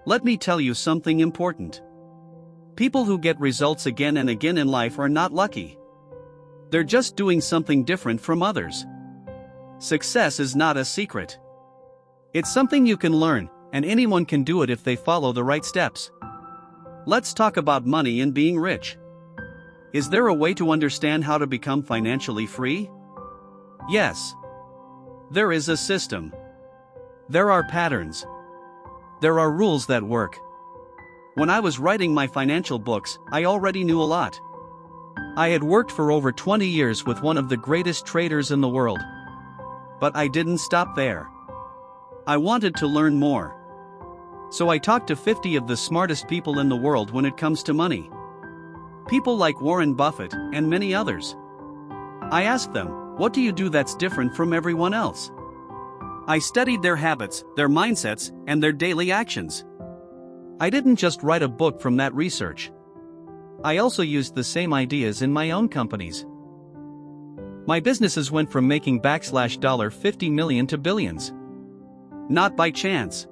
Let me tell you something important. People who get results again and again in life are not lucky. They're just doing something different from others. Success is not a secret. It's something you can learn, and anyone can do it if they follow the right steps. Let's talk about money and being rich. Is there a way to understand how to become financially free? Yes. There is a system. There are patterns. There are rules that work. When I was writing my financial books, I already knew a lot. I had worked for over 20 years with one of the greatest traders in the world. But I didn't stop there. I wanted to learn more. So I talked to 50 of the smartest people in the world when it comes to money. People like Warren Buffett and many others. I asked them, what do you do that's different from everyone else? I studied their habits, their mindsets, and their daily actions. I didn't just write a book from that research. I also used the same ideas in my own companies. My businesses went from making $50 million to billions. Not by chance,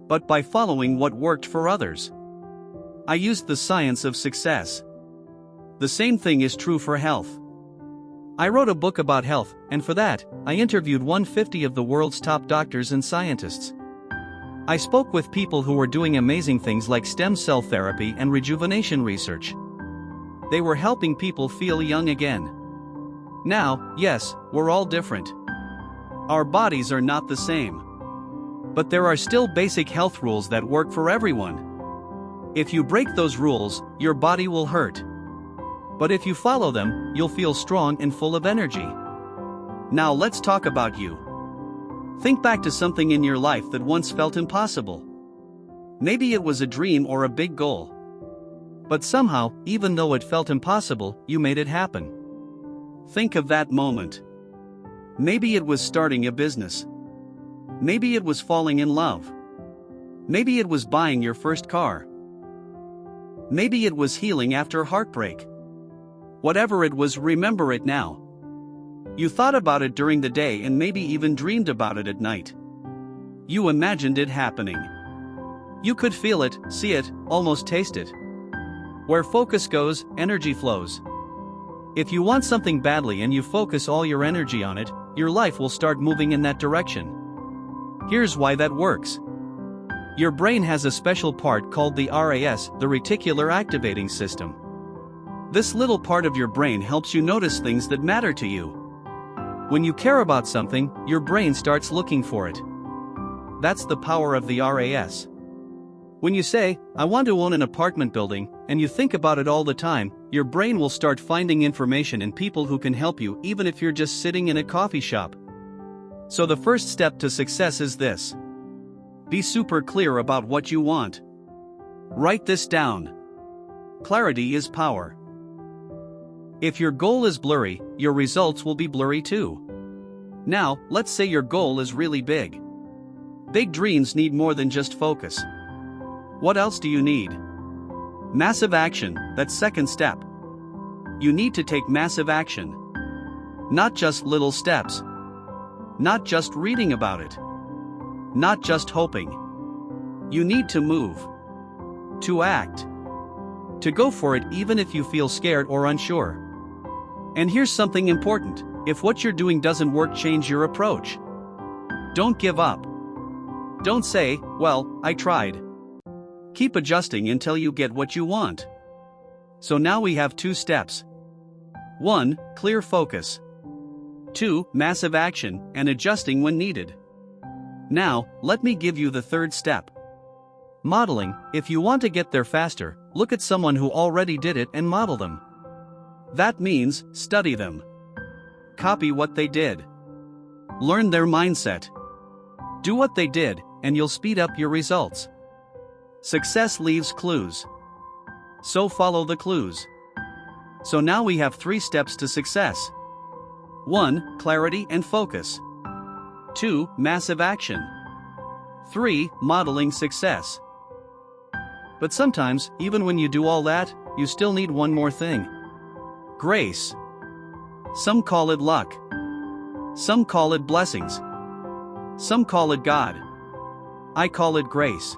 but by following what worked for others. I used the science of success. The same thing is true for health. I wrote a book about health, and for that, I interviewed 150 of the world's top doctors and scientists. I spoke with people who were doing amazing things like stem cell therapy and rejuvenation research. They were helping people feel young again. Now, yes, we're all different. Our bodies are not the same. But there are still basic health rules that work for everyone. If you break those rules, your body will hurt. But if you follow them, you'll feel strong and full of energy. Now let's talk about you. Think back to something in your life that once felt impossible. Maybe it was a dream or a big goal. But somehow, even though it felt impossible, you made it happen. Think of that moment. Maybe it was starting a business. Maybe it was falling in love. Maybe it was buying your first car. Maybe it was healing after heartbreak. Whatever it was, remember it now. You thought about it during the day and maybe even dreamed about it at night. You imagined it happening. You could feel it, see it, almost taste it. Where focus goes, energy flows. If you want something badly and you focus all your energy on it, your life will start moving in that direction. Here's why that works. Your brain has a special part called the RAS, the reticular activating system. This little part of your brain helps you notice things that matter to you. When you care about something, your brain starts looking for it. That's the power of the RAS. When you say, I want to own an apartment building, and you think about it all the time, your brain will start finding information in people who can help you even if you're just sitting in a coffee shop. So the first step to success is this. Be super clear about what you want. Write this down. Clarity is power. If your goal is blurry, your results will be blurry too. Now, let's say your goal is really big. Big dreams need more than just focus. What else do you need? Massive action, that's second step. You need to take massive action. Not just little steps. Not just reading about it. Not just hoping. You need to move. To act. To go for it even if you feel scared or unsure. And here's something important. If what you're doing doesn't work, change your approach. Don't give up. Don't say, well, I tried. Keep adjusting until you get what you want. So now we have 2 steps. 1. Clear focus. 2. Massive action and adjusting when needed. Now, let me give you the third step. Modeling. If you want to get there faster, look at someone who already did it and model them. That means, study them. Copy what they did. Learn their mindset. Do what they did, and you'll speed up your results. Success leaves clues. So follow the clues. So now we have 3 steps to success. 1. Clarity and focus. 2. Massive action. 3. Modeling success. But sometimes, even when you do all that, you still need one more thing. Grace. Some call it luck. Some call it blessings. Some call it God. I call it grace.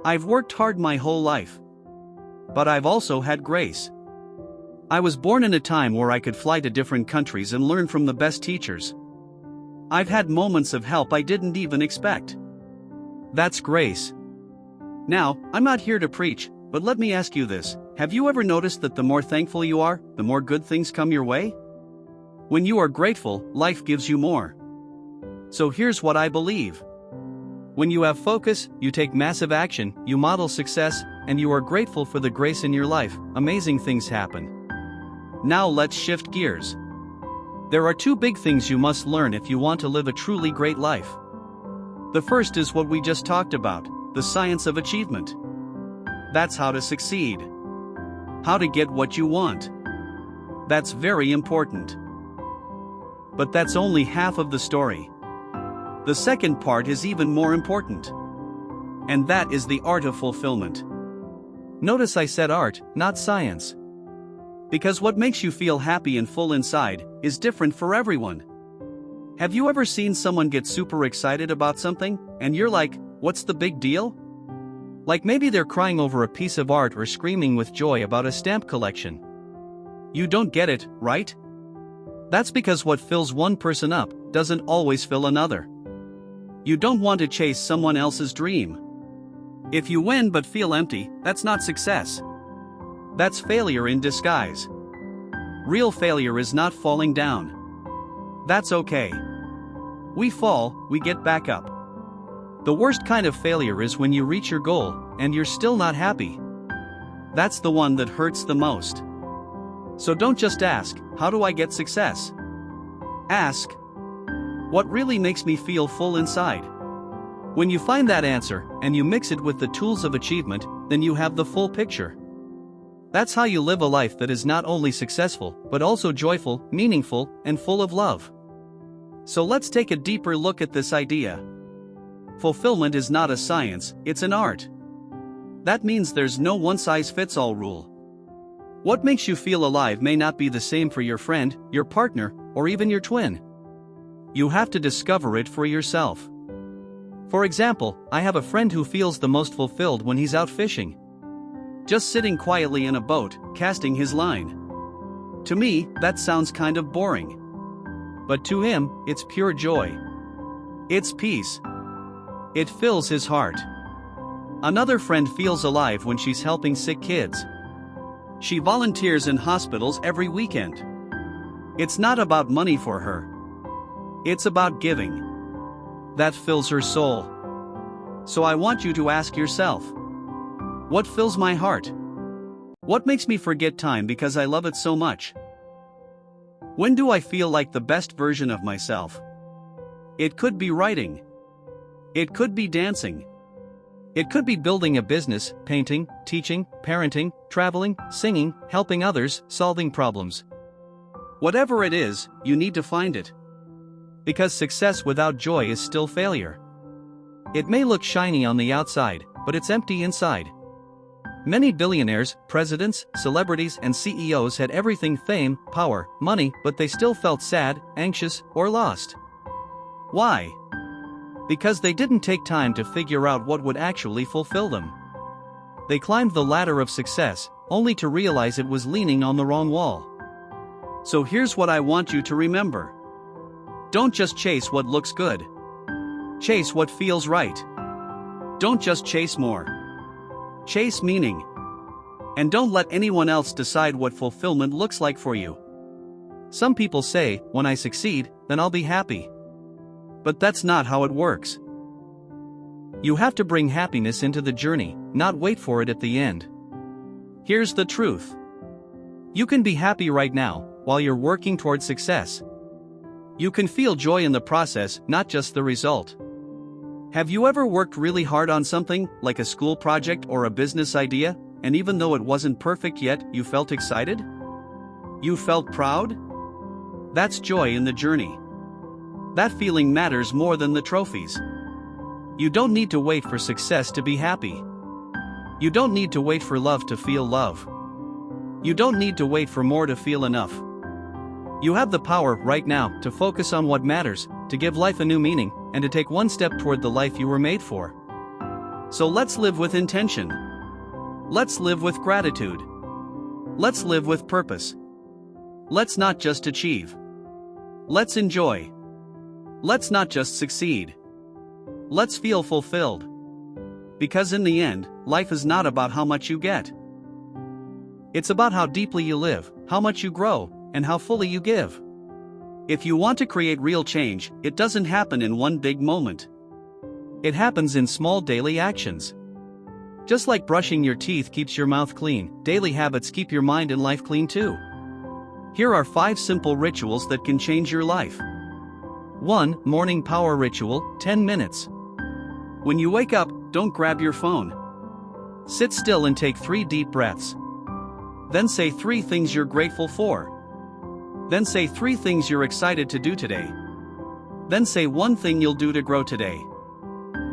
I've worked hard my whole life. But I've also had grace. I was born in a time where I could fly to different countries and learn from the best teachers. I've had moments of help I didn't even expect. That's grace. Now, I'm not here to preach, but let me ask you this. Have you ever noticed that the more thankful you are, the more good things come your way? When you are grateful, life gives you more. So here's what I believe. When you have focus, you take massive action, you model success, and you are grateful for the grace in your life, amazing things happen. Now let's shift gears. There are two big things you must learn if you want to live a truly great life. The first is what we just talked about, the science of achievement. That's how to succeed. How to get what you want. That's very important. But that's only half of the story. The second part is even more important. And that is the art of fulfillment. Notice I said art, not science. Because what makes you feel happy and full inside is different for everyone. Have you ever seen someone get super excited about something, and you're like, what's the big deal? Like maybe they're crying over a piece of art or screaming with joy about a stamp collection. You don't get it, right? That's because what fills one person up doesn't always fill another. You don't want to chase someone else's dream. If you win but feel empty, that's not success. That's failure in disguise. Real failure is not falling down. That's okay. We fall, we get back up. The worst kind of failure is when you reach your goal, and you're still not happy. That's the one that hurts the most. So don't just ask, how do I get success? Ask, what really makes me feel full inside? When you find that answer, and you mix it with the tools of achievement, then you have the full picture. That's how you live a life that is not only successful, but also joyful, meaningful, and full of love. So let's take a deeper look at this idea. Fulfillment is not a science, it's an art. That means there's no one-size-fits-all rule. What makes you feel alive may not be the same for your friend, your partner, or even your twin. You have to discover it for yourself. For example, I have a friend who feels the most fulfilled when he's out fishing. Just sitting quietly in a boat, casting his line. To me, that sounds kind of boring. But to him, it's pure joy. It's peace. It fills his heart. Another friend feels alive when she's helping sick kids. She volunteers in hospitals every weekend. It's not about money for her. It's about giving. That fills her soul. So I want you to ask yourself, what fills my heart? What makes me forget time because I love it so much? When do I feel like the best version of myself? It could be writing. It could be dancing. It could be building a business, painting, teaching, parenting, traveling, singing, helping others, solving problems. Whatever it is, you need to find it. Because success without joy is still failure. It may look shiny on the outside, but it's empty inside. Many billionaires, presidents, celebrities, and CEOs had everything: fame, power, money, but they still felt sad, anxious, or lost. Why? Because they didn't take time to figure out what would actually fulfill them. They climbed the ladder of success, only to realize it was leaning on the wrong wall. So here's what I want you to remember. Don't just chase what looks good. Chase what feels right. Don't just chase more. Chase meaning. And don't let anyone else decide what fulfillment looks like for you. Some people say, when I succeed, then I'll be happy. But that's not how it works. You have to bring happiness into the journey, not wait for it at the end. Here's the truth. You can be happy right now, while you're working towards success. You can feel joy in the process, not just the result. Have you ever worked really hard on something, like a school project or a business idea, and even though it wasn't perfect yet, you felt excited? You felt proud? That's joy in the journey. That feeling matters more than the trophies. You don't need to wait for success to be happy. You don't need to wait for love to feel love. You don't need to wait for more to feel enough. You have the power right now to focus on what matters, to give life a new meaning, and to take one step toward the life you were made for. So let's live with intention. Let's live with gratitude. Let's live with purpose. Let's not just achieve. Let's enjoy. Let's not just succeed. Let's feel fulfilled. Because in the end, life is not about how much you get. It's about how deeply you live, how much you grow, and how fully you give. If you want to create real change, it doesn't happen in one big moment. It happens in small daily actions. Just like brushing your teeth keeps your mouth clean, daily habits keep your mind and life clean too. Here are 5 simple rituals that can change your life. 1. Morning power ritual, 10 minutes. When you wake up, don't grab your phone. Sit still and take 3 deep breaths. Then say 3 things you're grateful for. Then say 3 things you're excited to do today. Then say 1 thing you'll do to grow today.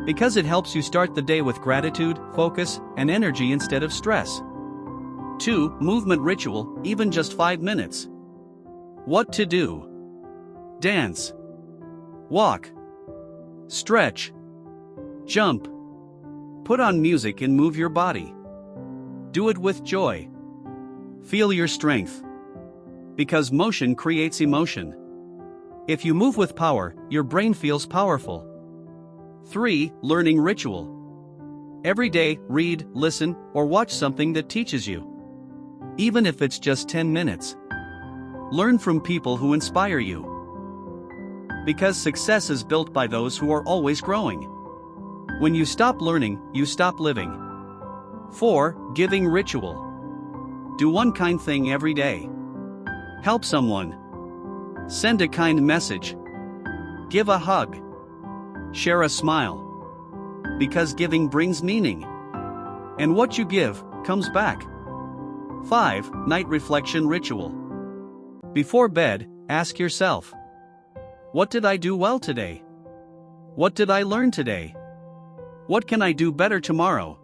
Because it helps you start the day with gratitude, focus, and energy instead of stress. 2. Movement ritual, even just 5 minutes. What to do? Dance. Walk. Stretch. Jump. Put on music and move your body. Do it with joy. Feel your strength. Because motion creates emotion. If you move with power, your brain feels powerful. 3. Learning ritual. Every day, read, listen, or watch something that teaches you. Even if it's just 10 minutes. Learn from people who inspire you. Because success is built by those who are always growing. When you stop learning, you stop living. 4. Giving ritual. Do one kind thing every day. Help someone. Send a kind message. Give a hug. Share a smile. Because giving brings meaning. And what you give comes back. 5. Night reflection ritual. Before bed, ask yourself, what did I do well today? What did I learn today? What can I do better tomorrow?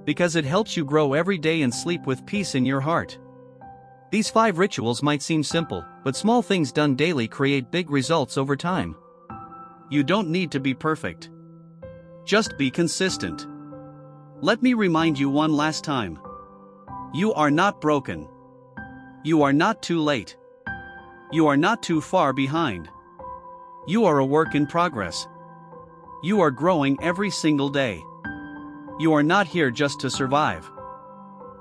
Because it helps you grow every day and sleep with peace in your heart. These 5 rituals might seem simple, but small things done daily create big results over time. You don't need to be perfect. Just be consistent. Let me remind you one last time. You are not broken. You are not too late. You are not too far behind. You are a work in progress. You are growing every single day. You are not here just to survive.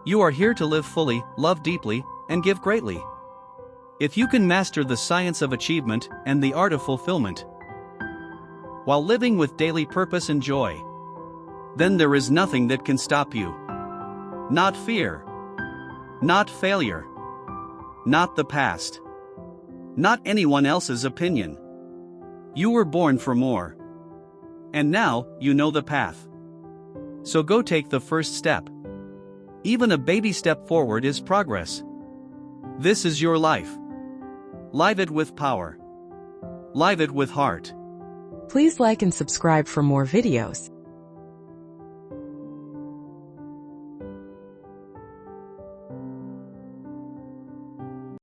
You are here to live fully, love deeply, and give greatly. If you can master the science of achievement and the art of fulfillment, while living with daily purpose and joy, then there is nothing that can stop you. Not fear. Not failure. Not the past. Not anyone else's opinion. You were born for more. And now, you know the path. So go take the first step. Even a baby step forward is progress. This is your life. Live it with power. Live it with heart. Please like and subscribe for more videos.